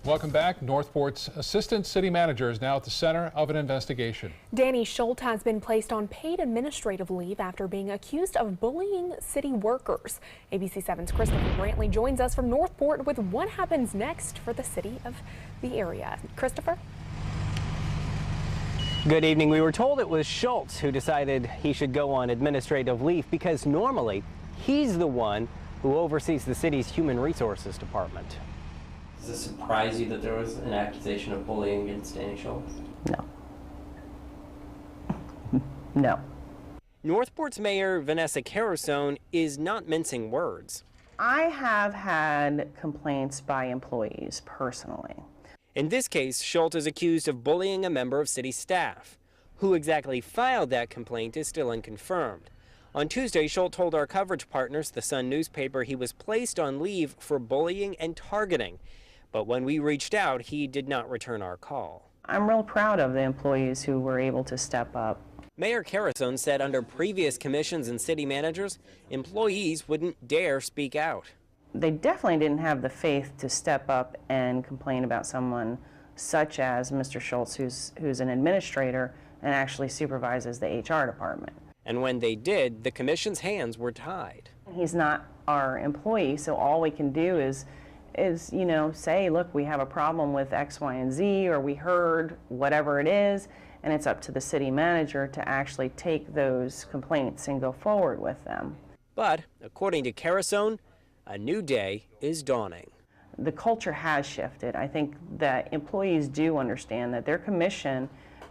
Welcome back. Northport's assistant city manager is now at the center of an investigation. Danny Schultz has been placed on paid administrative leave after being accused of bullying city workers. ABC 7's Christopher Brantley joins us from Northport with what happens next for the city of the area. Christopher? Good evening. We were told it was Schultz who decided he should go on administrative leave because normally he's the one who oversees the city's human resources department. Does it surprise you that there was an accusation of bullying against Danny Schultz? No. No. Northport's Mayor Vanessa Carosone is not mincing words. I have had complaints by employees personally. In this case, Schultz is accused of bullying a member of city staff. Who exactly filed that complaint is still unconfirmed. On Tuesday, Schultz told our coverage partners, the Sun newspaper, he was placed on leave for bullying and targeting. But when we reached out, he did not return our call. I'm real proud of the employees who were able to step up. Mayor Carosone said under previous commissions and city managers, employees wouldn't dare speak out. They definitely didn't have the faith to step up and complain about someone such as Mr. Schultz, who's an administrator and actually supervises the HR department. And when they did, the commission's hands were tied. He's not our employee, so all we can do is say, look, we have a problem with X, Y, and Z, or we heard whatever it is, and it's up to the city manager to actually take those complaints and go forward with them. But according to Carosone, a new day is dawning. The culture has shifted. I think that employees do understand that their commission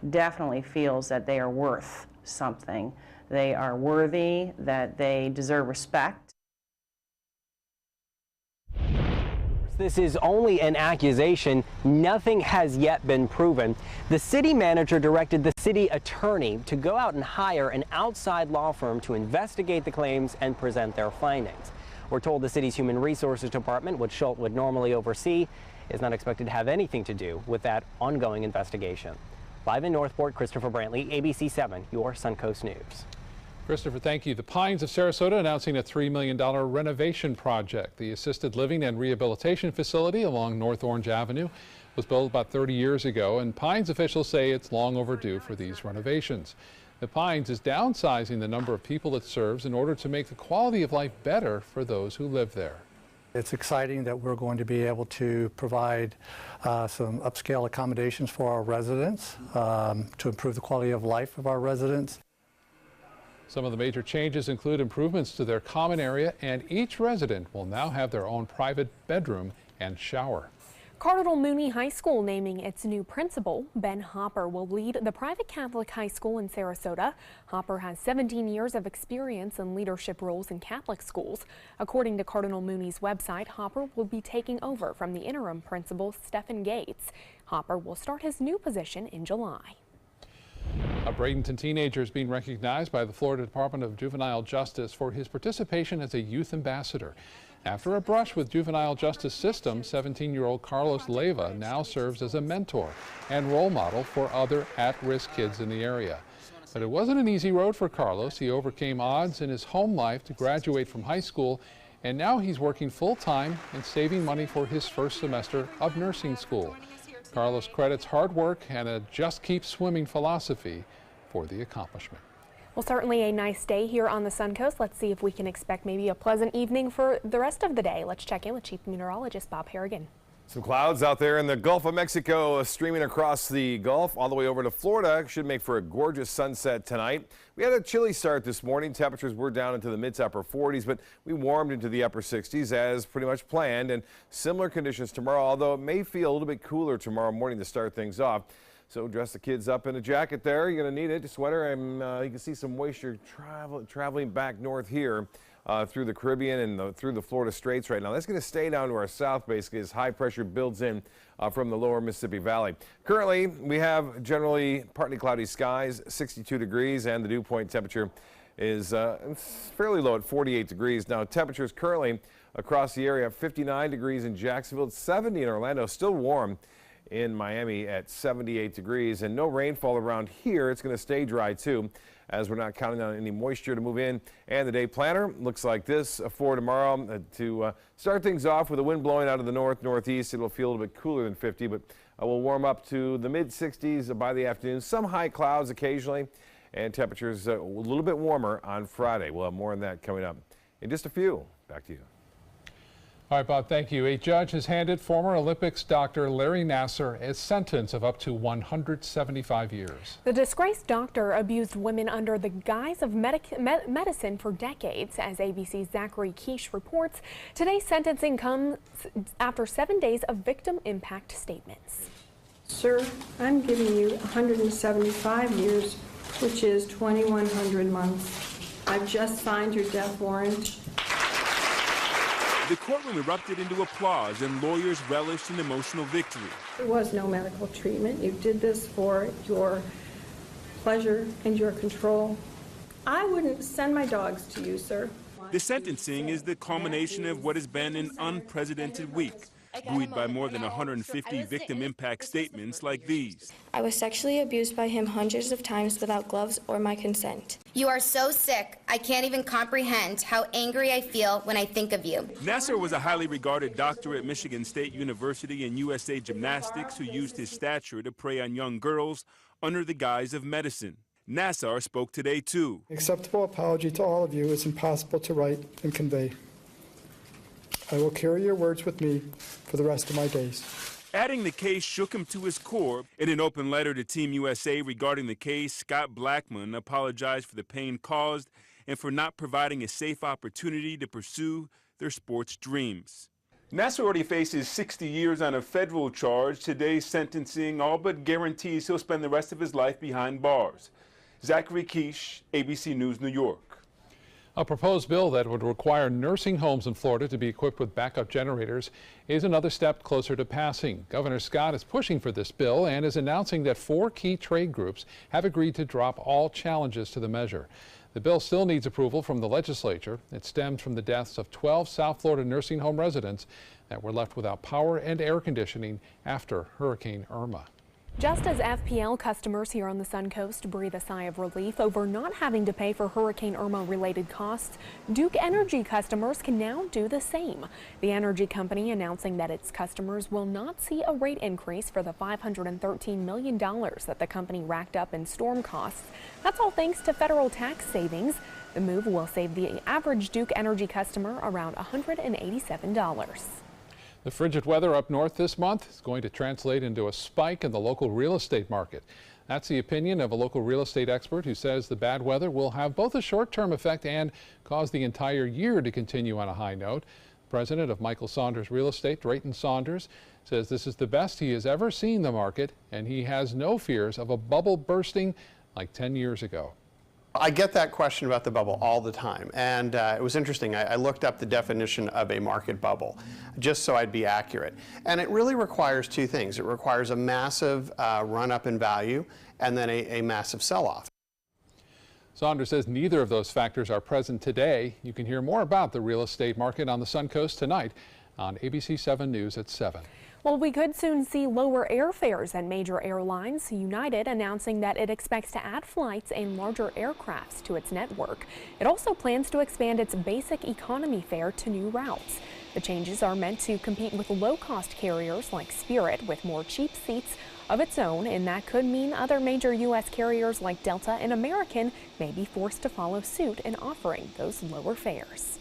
definitely feels that they are worth something. They are worthy, that they deserve respect. This is only an accusation. Nothing has yet been proven. The city manager directed the city attorney to go out and hire an outside law firm to investigate the claims and present their findings. We're told the city's human resources department, which Schultz would normally oversee, is not expected to have anything to do with that ongoing investigation. Live in Northport, Christopher Brantley, ABC 7, your Suncoast News. Christopher, thank you. The Pines of Sarasota announcing a $3 million renovation project. The assisted living and rehabilitation facility along North Orange Avenue was built about 30 years ago, and Pines officials say it's long overdue for these renovations. The Pines is downsizing the number of people it serves in order to make the quality of life better for those who live there. It's exciting that we're going to be able to provide some upscale accommodations for our residents to improve the quality of life of our residents. Some of the major changes include improvements to their common area, and each resident will now have their own private bedroom and shower. Cardinal Mooney High School naming its new principal. Ben Hopper will lead the private Catholic high school in Sarasota. Hopper has 17 years of experience in leadership roles in Catholic schools. According to Cardinal Mooney's website, Hopper will be taking over from the interim principal, Stephen Gates. Hopper will start his new position in July. A Bradenton teenager is being recognized by the Florida Department of Juvenile Justice for his participation as a youth ambassador. After a brush with juvenile justice system, 17-year-old Carlos Leyva now serves as a mentor and role model for other at-risk kids in the area. But it wasn't an easy road for Carlos. He overcame odds in his home life to graduate from high school, and now he's working full-time and saving money for his first semester of nursing school. Carlos credits hard work and a just keep swimming philosophy for the accomplishment. Well, certainly a nice day here on the Suncoast. Let's see if we can expect maybe a pleasant evening for the rest of the day. Let's check in with Chief Meteorologist Bob Harrigan. Some clouds out there in the Gulf of Mexico streaming across the Gulf all the way over to Florida. Should make for a gorgeous sunset tonight. We had a chilly start this morning. Temperatures were down into the mid to upper 40s, but we warmed into the upper 60s as pretty much planned, and similar conditions tomorrow, although it may feel a little bit cooler tomorrow morning to start things off. So dress the kids up in a jacket there. You're going to need it, a sweater, and you can see some moisture traveling back north here. Through the Caribbean and through the Florida Straits right now. That's going to stay down to our south basically as high pressure builds in from the lower Mississippi Valley. Currently, we have generally partly cloudy skies, 62 degrees, and the dew point temperature is fairly low at 48 degrees. Now, temperatures currently across the area, 59 degrees in Jacksonville, 70 in Orlando, still warm. in Miami at 78 degrees, and no rainfall around here. It's going to stay dry too, as we're not counting on any moisture to move in. And the day planner looks like this for tomorrow. To start things off with the wind blowing out of the northeast, it'll feel a little bit cooler than 50, but we'll warm up to the mid-60s by the afternoon. Some high clouds occasionally, and temperatures a little bit warmer on Friday. We'll have more on that coming up in just a few. Back to you. All right, Bob, thank you. A judge has handed former Olympics doctor Larry Nassar a sentence of up to 175 years. The disgraced doctor abused women under the guise of medicine for decades. As ABC's Zachary Quiche reports, today's sentencing comes after 7 days of victim impact statements. Sir, I'm giving you 175 years, which is 2,100 months. I've just signed your death warrant. The courtroom erupted into applause and lawyers relished an emotional victory. There was no medical treatment. You did this for your pleasure and your control. I wouldn't send my dogs to you, sir. The sentencing is the culmination of what has been an unprecedented week, buoyed by more than 150 victim impact statements like these. I was sexually abused by him hundreds of times without gloves or my consent. You are so sick, I can't even comprehend how angry I feel when I think of you. Nassar was a highly regarded doctor at Michigan State University and USA Gymnastics who used his stature to prey on young girls under the guise of medicine. Nassar spoke today, too. Acceptable apology to all of you is impossible to write and convey. I will carry your words with me for the rest of my days. Adding the case shook him to his core. In an open letter to Team USA regarding the case, Scott Blackman apologized for the pain caused and for not providing a safe opportunity to pursue their sports dreams. Nassar already faces 60 years on a federal charge. Today's sentencing all but guarantees he'll spend the rest of his life behind bars. Zachary Quiche, ABC News, New York. A proposed bill that would require nursing homes in Florida to be equipped with backup generators is another step closer to passing. Governor Scott is pushing for this bill and is announcing that 4 key trade groups have agreed to drop all challenges to the measure. The bill still needs approval from the legislature. It stems from the deaths of 12 South Florida nursing home residents that were left without power and air conditioning after Hurricane Irma. Just as FPL customers here on the Suncoast breathe a sigh of relief over not having to pay for Hurricane Irma-related costs, Duke Energy customers can now do the same. The energy company announcing that its customers will not see a rate increase for the $513 million that the company racked up in storm costs. That's all thanks to federal tax savings. The move will save the average Duke Energy customer around $187. The frigid weather up north this month is going to translate into a spike in the local real estate market. That's the opinion of a local real estate expert who says the bad weather will have both a short-term effect and cause the entire year to continue on a high note. President of Michael Saunders Real Estate, Drayton Saunders, says this is the best he has ever seen the market, and he has no fears of a bubble bursting like 10 years ago. I get that question about the bubble all the time, and it was interesting. I looked up the definition of a market bubble just so I'd be accurate. And it really requires 2 things. It requires a massive run-up in value and then a massive sell-off. Saunders says neither of those factors are present today. You can hear more about the real estate market on the Suncoast tonight on ABC 7 News at 7. Well, we could soon see lower airfares at major airlines. United announcing that it expects to add flights and larger aircrafts to its network. It also plans to expand its basic economy fare to new routes. The changes are meant to compete with low-cost carriers like Spirit with more cheap seats of its own, and that could mean other major U.S. carriers like Delta and American may be forced to follow suit in offering those lower fares.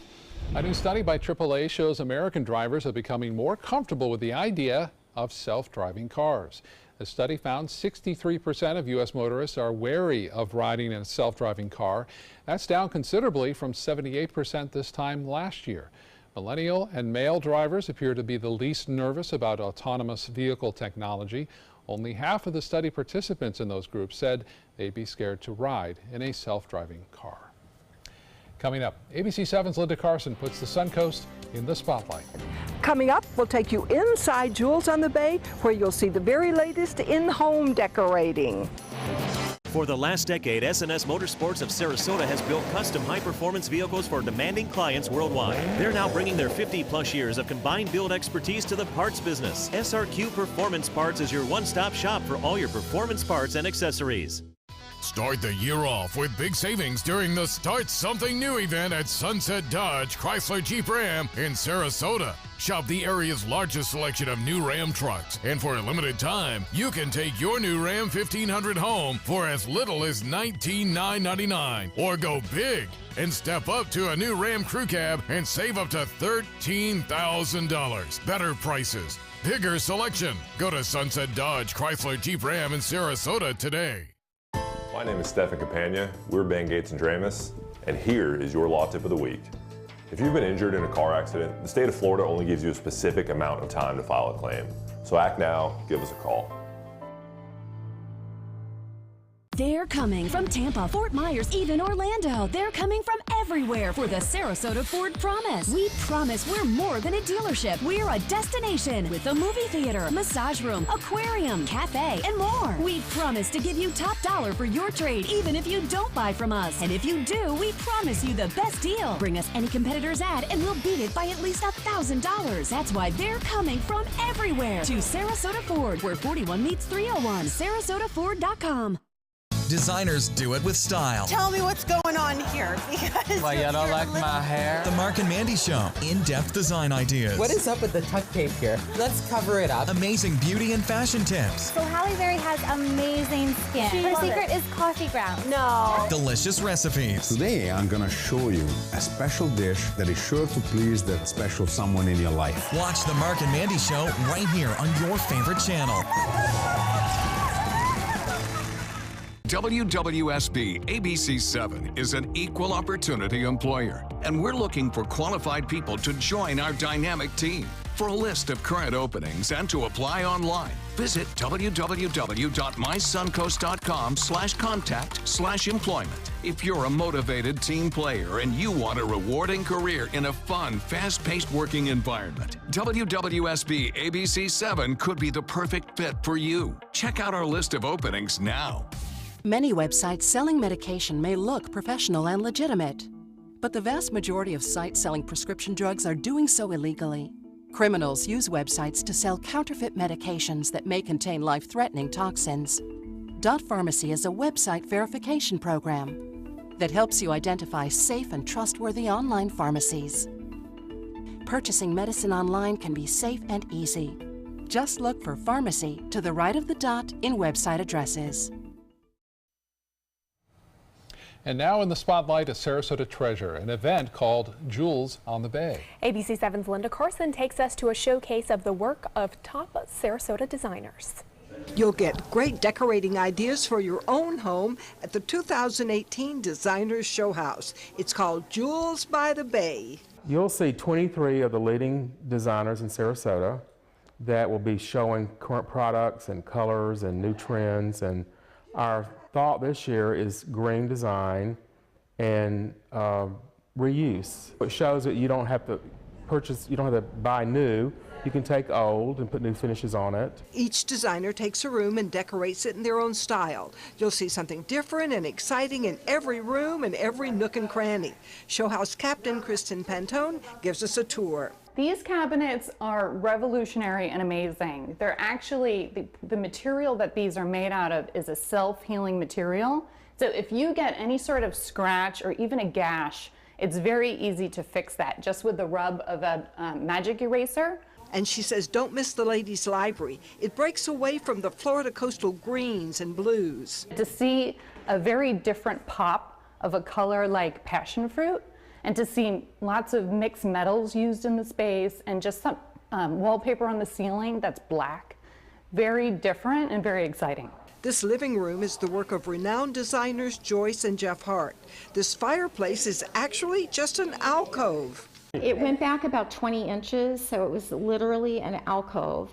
A new study by AAA shows American drivers are becoming more comfortable with the idea of self-driving cars. The study found 63% of U.S. motorists are wary of riding in a self-driving car. That's down considerably from 78% this time last year. Millennial and male drivers appear to be the least nervous about autonomous vehicle technology. Only half of the study participants in those groups said they'd be scared to ride in a self-driving car. Coming up, ABC 7's Linda Carson puts the Suncoast in the spotlight. Coming up, we'll take you inside Jewels on the Bay, where you'll see the very latest in-home decorating. For the last decade, SNS Motorsports of Sarasota has built custom high-performance vehicles for demanding clients worldwide. They're now bringing their 50-plus years of combined build expertise to the parts business. SRQ Performance Parts is your one-stop shop for all your performance parts and accessories. Start the year off with big savings during the Start Something New event at Sunset Dodge Chrysler Jeep Ram in Sarasota. Shop the area's largest selection of new Ram trucks, and for a limited time, you can take your new Ram 1500 home for as little as $19,999, or go big and step up to a new Ram Crew Cab and save up to $13,000. Better prices, bigger selection. Go to Sunset Dodge Chrysler Jeep Ram in Sarasota today. My name is Stephen Campagna. We're Ben Gates and Dramus, and here is your law tip of the week. If you've been injured in a car accident, the state of Florida only gives you a specific amount of time to file a claim. So act now, give us a call. They're coming from Tampa, Fort Myers, even Orlando. They're coming from everywhere for the Sarasota Ford Promise. We promise we're more than a dealership. We're a destination with a movie theater, massage room, aquarium, cafe, and more. We promise to give you top dollar for your trade, even if you don't buy from us. And if you do, we promise you the best deal. Bring us any competitor's ad and we'll beat it by at least $1,000. That's why they're coming from everywhere to Sarasota Ford, where 41 meets 301. SarasotaFord.com. Designers do it with style. Tell me what's going on here. Why, you don't like my hair? The Mark and Mandy Show. In-depth design ideas. What is up with the tuck tape here? Let's cover it up. Amazing beauty and fashion tips. So Halle Berry has amazing skin. Her secret is coffee grounds. No. Delicious recipes. Today, I'm going to show you a special dish that is sure to please that special someone in your life. Watch the Mark and Mandy Show right here on your favorite channel. WWSB ABC7 is an equal opportunity employer, and we're looking for qualified people to join our dynamic team. For a list of current openings and to apply online, visit www.mysuncoast.com/contact/employment. If you're a motivated team player and you want a rewarding career in a fun, fast-paced working environment, WWSB ABC7 could be the perfect fit for you. Check out our list of openings now. Many websites selling medication may look professional and legitimate, but the vast majority of sites selling prescription drugs are doing so illegally. Criminals use websites to sell counterfeit medications that may contain life-threatening toxins. Dot Pharmacy is a website verification program that helps you identify safe and trustworthy online pharmacies. Purchasing medicine online can be safe and easy. Just look for pharmacy to the right of the dot in website addresses. And now in the spotlight, a Sarasota treasure, an event called Jewels on the Bay. ABC 7's Linda Carson takes us to a showcase of the work of top Sarasota designers. You'll get great decorating ideas for your own home at the 2018 Designers Show House. It's called Jewels by the Bay. You'll see 23 of the leading designers in Sarasota that will be showing current products and colors and new trends, and our thought this year is green design and reuse. It shows that you don't have to purchase, you don't have to buy new. You can take old and put new finishes on it. Each designer takes a room and decorates it in their own style. You'll see something different and exciting in every room and every nook and cranny. Show house captain Kristen Pantone gives us a tour. These cabinets are revolutionary and amazing. They're actually, the material that these are made out of is a self-healing material. So if you get any sort of scratch or even a gash, it's very easy to fix that just with the rub of a magic eraser. And she says don't miss the ladies' library. It breaks away from the Florida coastal greens and blues. To see a very different pop of a color like passion fruit, and to see lots of mixed metals used in the space, and just some wallpaper on the ceiling that's black. Very different and very exciting. This living room is the work of renowned designers Joyce and Jeff Hart. This fireplace is actually just an alcove. It went back about 20 inches, so it was literally an alcove.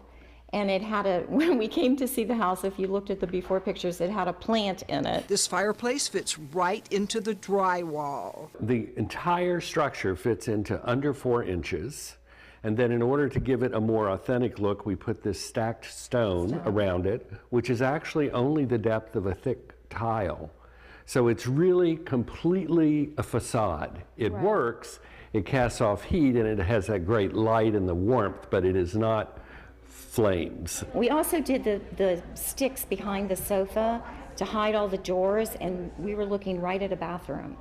And it had a, when we came to see the house, if you looked at the before pictures, it had a plant in it. This fireplace fits right into the drywall. The entire structure fits into under 4 inches. And then in order to give it a more authentic look, we put this stacked stone around it, which is actually only the depth of a thick tile. So it's really completely a facade. It works, it casts off heat, and it has that great light and the warmth, but it is not flames. We also did the sticks behind the sofa to hide all the doors, and we were looking right at a bathroom.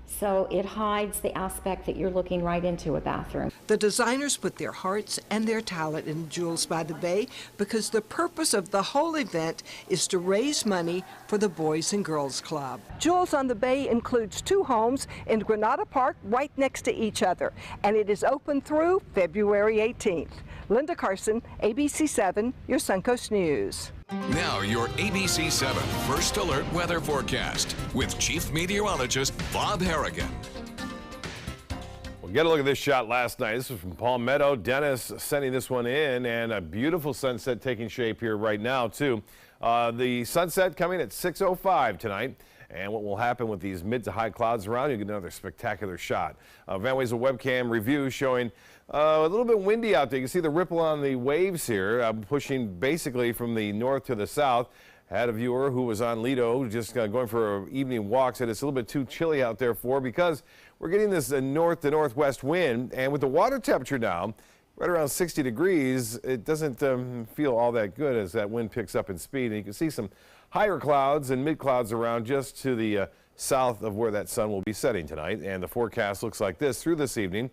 So it hides the aspect that you're looking right into a bathroom. The designers put their hearts and their talent in Jewels by the Bay because the purpose of the whole event is to raise money for the Boys and Girls Club. Jewels on the Bay includes 2 homes in Granada Park right next to each other, and it is open through February 18th. Linda Carson, ABC 7, your Suncoast News. Now your ABC 7 First Alert weather forecast with Chief Meteorologist Bob Harrigan. Well, get a look at this shot last night. This was from Palmetto. Dennis sending this one in, and a beautiful sunset taking shape here right now, too. The sunset coming at 6:05 tonight. And what will happen with these mid to high clouds around, you get another spectacular shot. Van Wezel webcam review showing a little bit windy out there. You can see the ripple on the waves here, pushing basically from the north to the south. Had a viewer who was on Lido just going for an evening walk, said it's a little bit too chilly out there because we're getting this north to northwest wind, and with the water temperature now right around 60 degrees, it doesn't feel all that good as that wind picks up in speed. And you can see some higher clouds and mid clouds around just to the south of where that sun will be setting tonight. And the forecast looks like this through this evening.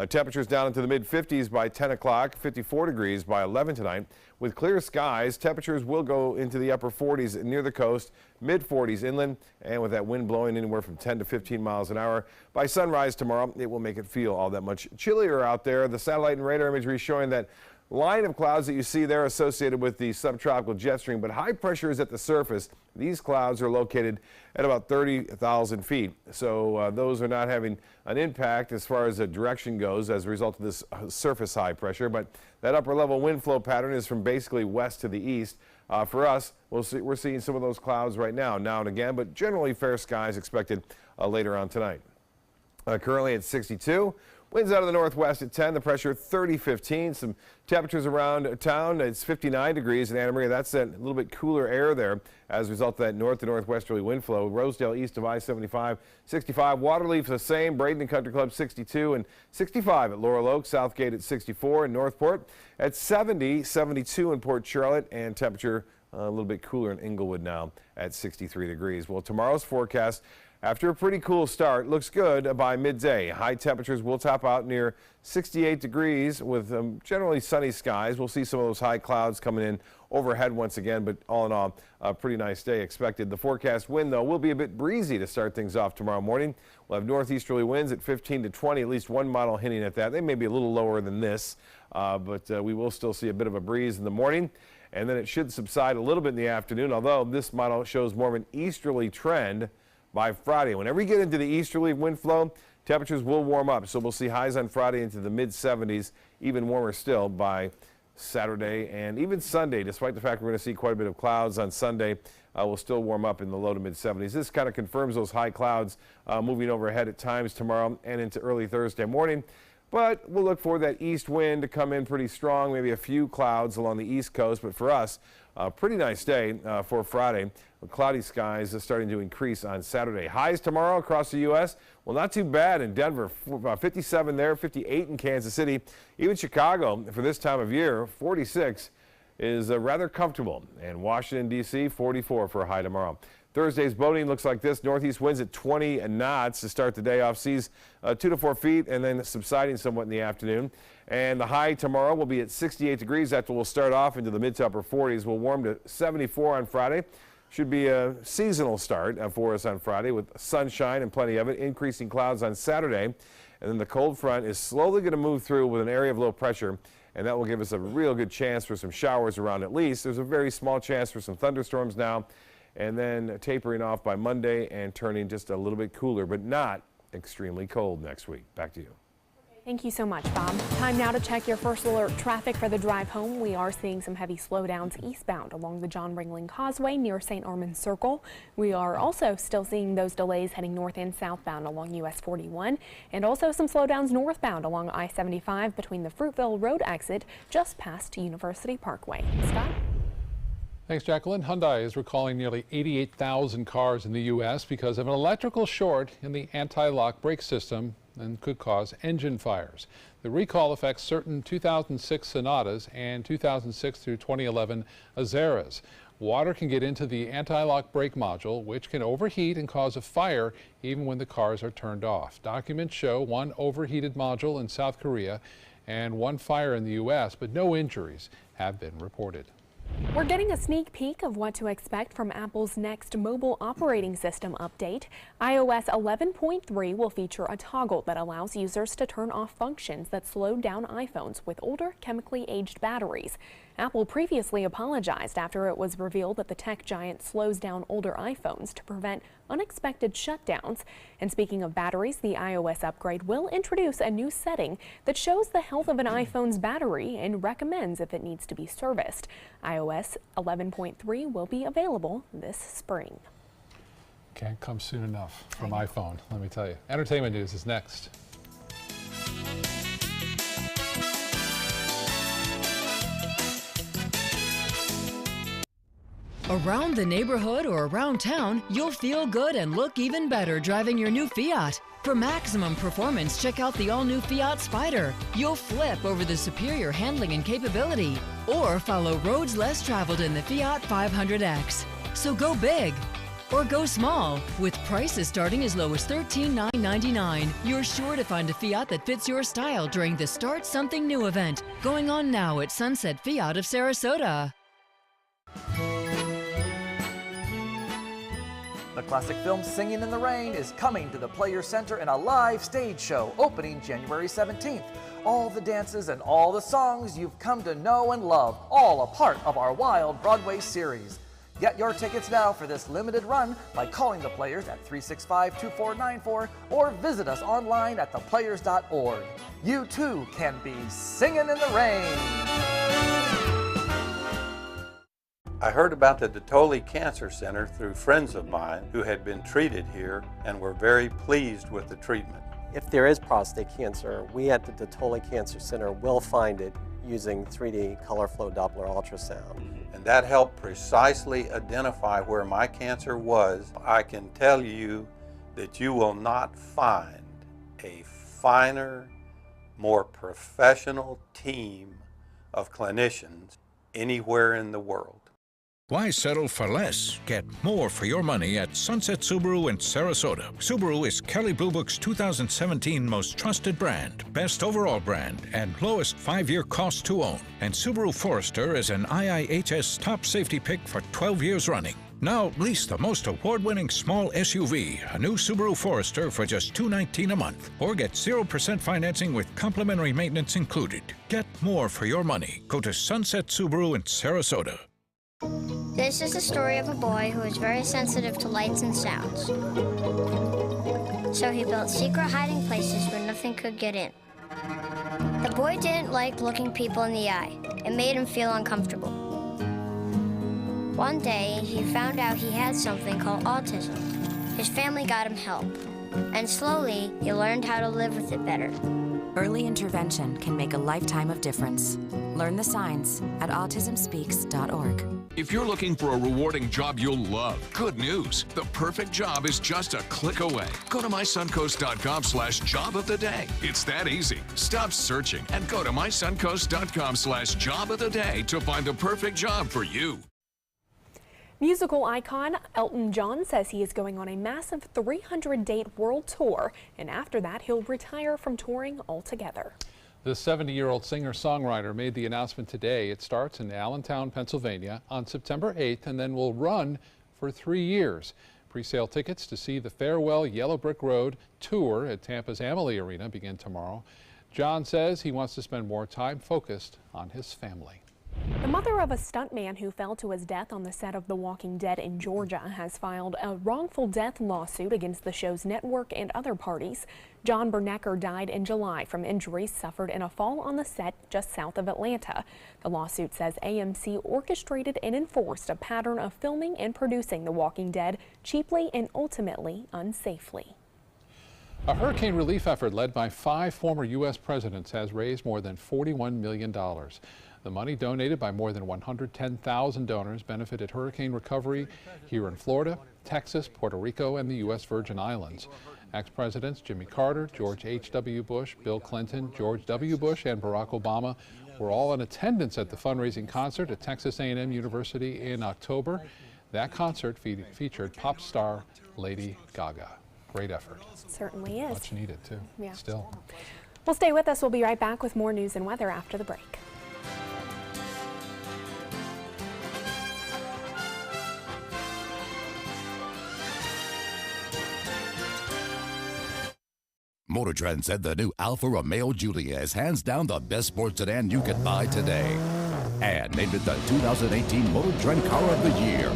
Temperatures down into the mid 50s by 10 o'clock, 54 degrees by 11 tonight. With clear skies, temperatures will go into the upper 40s near the coast, mid 40s inland, and with that wind blowing anywhere from 10 to 15 miles an hour. By sunrise tomorrow, it will make it feel all that much chillier out there. The satellite and radar imagery showing that line of clouds that you see there associated with the subtropical jet stream, but high pressure is at the surface. These clouds are located at about 30,000 feet. So those are not having an impact as far as the direction goes as a result of this surface high pressure. But that upper level wind flow pattern is from basically west to the east. For us, we're seeing some of those clouds right now and again, but generally fair skies expected later on tonight. Currently at 62. Winds out of the northwest at 10, the pressure 30-15. Some temperatures around town. It's 59 degrees in Anna Maria. That's that little bit cooler air there as a result of that north to northwesterly wind flow. Rosedale east of I-75, 65. Waterleaf the same. Braden Country Club 62 and 65 at Laurel Oak. Southgate at 64 in Northport. At 70, 72 in Port Charlotte, and temperature a little bit cooler in Inglewood now at 63 degrees. Well, tomorrow's forecast, after a pretty cool start, looks good by midday. High temperatures will top out near 68 degrees with generally sunny skies. We'll see some of those high clouds coming in overhead once again, but all in all, a pretty nice day expected. The forecast wind, though, will be a bit breezy to start things off tomorrow morning. We'll have northeasterly winds at 15 to 20, at least one model hinting at that. They may be a little lower than this, but we will still see a bit of a breeze in the morning. And then it should subside a little bit in the afternoon, although this model shows more of an easterly trend by Friday. Whenever you get into the easterly wind flow, temperatures will warm up. So we'll see highs on Friday into the mid-70s, even warmer still by Saturday and even Sunday. Despite the fact we're going to see quite a bit of clouds on Sunday, we'll still warm up in the low to mid-70s. This kind of confirms those high clouds moving overhead at times tomorrow and into early Thursday morning. But we'll look for that east wind to come in pretty strong, maybe a few clouds along the east coast. But for us, a pretty nice day for Friday. Cloudy skies are starting to increase on Saturday. Highs tomorrow across the U.S. Well, not too bad in Denver, 57 there, 58 in Kansas City. Even Chicago, for this time of year, 46 is rather comfortable. And Washington, D.C., 44 for a high tomorrow. Thursday's boating looks like this. Northeast winds at 20 knots to start the day off. Seas 2 to 4 feet and then subsiding somewhat in the afternoon. And the high tomorrow will be at 68 degrees. After we'll start off into the mid to upper 40s. We'll warm to 74 on Friday. Should be a seasonal start for us on Friday with sunshine and plenty of it. Increasing clouds on Saturday. And then the cold front is slowly going to move through with an area of low pressure. And that will give us a real good chance for some showers around at least. There's a very small chance for some thunderstorms now. And then tapering off by Monday and turning just a little bit cooler, but not extremely cold next week. Back to you. Thank you so much, Bob. Time now to check your first alert traffic for the drive home. We are seeing some heavy slowdowns eastbound along the John Ringling Causeway near St. Armand Circle. We are also still seeing those delays heading north and southbound along US 41, and also some slowdowns northbound along I-75 between the Fruitville Road exit just past University Parkway. Scott? Thanks, Jacqueline. Hyundai is recalling nearly 88,000 cars in the U.S. because of an electrical short in the anti-lock brake system and could cause engine fires. The recall affects certain 2006 Sonatas and 2006 through 2011 Azeras. Water can get into the anti-lock brake module, which can overheat and cause a fire even when the cars are turned off. Documents show one overheated module in South Korea and one fire in the U.S., but no injuries have been reported. We're getting a sneak peek of what to expect from Apple's next mobile operating system update. iOS 11.3 will feature a toggle that allows users to turn off functions that slowed down iPhones with older, chemically aged batteries. Apple previously apologized after it was revealed that the tech giant slows down older iPhones to prevent unexpected shutdowns. And speaking of batteries, the iOS upgrade will introduce a new setting that shows the health of an iPhone's battery and recommends if it needs to be serviced. iOS 11.3 will be available this spring. Can't come soon enough from iPhone, let me tell you. Entertainment news is next. Around the neighborhood or around town, you'll feel good and look even better driving your new Fiat. For maximum performance, check out the all-new Fiat Spider. You'll flip over the superior handling and capability. Or follow roads less traveled in the Fiat 500X. So go big or go small. With prices starting as low as $13,999, you're sure to find a Fiat that fits your style during the Start Something New event, going on now at Sunset Fiat of Sarasota. The classic film Singing in the Rain is coming to the Players Center in a live stage show opening January 17th. All the dances and all the songs you've come to know and love, all a part of our Wild Broadway series. Get your tickets now for this limited run by calling the Players at 365-2494 or visit us online at theplayers.org. You too can be singing in the rain. I heard about the Dotoli Cancer Center through friends of mine who had been treated here and were very pleased with the treatment. If there is prostate cancer, we at the Dotoli Cancer Center will find it using 3D color flow Doppler ultrasound. And that helped precisely identify where my cancer was. I can tell you that you will not find a finer, more professional team of clinicians anywhere in the world. Why settle for less? Get more for your money at Sunset Subaru in Sarasota. Subaru is Kelley Blue Book's 2017 most trusted brand, best overall brand, and lowest 5-year cost to own. And Subaru Forester is an IIHS top safety pick for 12 years running. Now lease the most award-winning small SUV, a new Subaru Forester, for just $219 a month. Or get 0% financing with complimentary maintenance included. Get more for your money. Go to Sunset Subaru in Sarasota. This is the story of a boy who was very sensitive to lights and sounds. So he built secret hiding places where nothing could get in. The boy didn't like looking people in the eye. It made him feel uncomfortable. One day, he found out he had something called autism. His family got him help, and slowly, he learned how to live with it better. Early intervention can make a lifetime of difference. Learn the signs at autismspeaks.org. If you're looking for a rewarding job you'll love, good news. The perfect job is just a click away. Go to mysuncoast.com/job of the day. It's that easy. Stop searching and go to mysuncoast.com/job of the day to find the perfect job for you. Musical icon Elton John says he is going on a massive 300-date world tour, and after that he'll retire from touring altogether. The 70-year-old singer-songwriter made the announcement today. It starts in Allentown, Pennsylvania on September 8th and then will run for 3 years. Pre-sale tickets to see the Farewell Yellow Brick Road tour at Tampa's Amalie Arena begin tomorrow. John says he wants to spend more time focused on his family. The mother of a stuntman who fell to his death on the set of The Walking Dead in Georgia has filed a wrongful death lawsuit against the show's network and other parties. John Bernecker died in July from injuries suffered in a fall on the set just south of Atlanta. The lawsuit says AMC orchestrated and enforced a pattern of filming and producing The Walking Dead cheaply and ultimately unsafely. A hurricane relief effort led by 5 former U.S. presidents has raised more than $41 million. The money, donated by more than 110,000 donors, benefited hurricane recovery here in Florida, Texas, Puerto Rico, and the U.S. Virgin Islands. Ex-presidents Jimmy Carter, George H.W. Bush, Bill Clinton, George W. Bush, and Barack Obama were all in attendance at the fundraising concert at Texas A&M University in October. That concert featured pop star Lady Gaga. Great effort. Certainly is. Much needed, too. Yeah. Still. Well, stay with us. We'll be right back with more news and weather after the break. Motor Trend said the new Alfa Romeo Giulia is hands down the best sports sedan you can buy today, and named it the 2018 Motor Trend Car of the Year.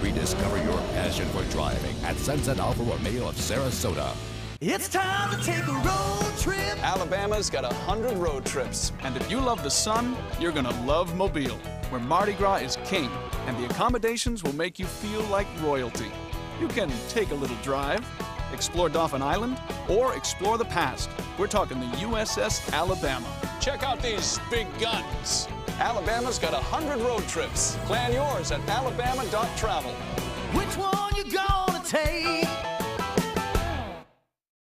Rediscover your passion for driving at Sunset Alfa Romeo of Sarasota. It's time to take a road trip. Alabama's got 100 road trips. And if you love the sun, you're gonna love Mobile, where Mardi Gras is king, and the accommodations will make you feel like royalty. You can take a little drive, explore Dauphin Island, or explore the past. We're talking the USS Alabama. Check out these big guns. Alabama's got 100 road trips. Plan yours at alabama.travel. Which one you gonna take?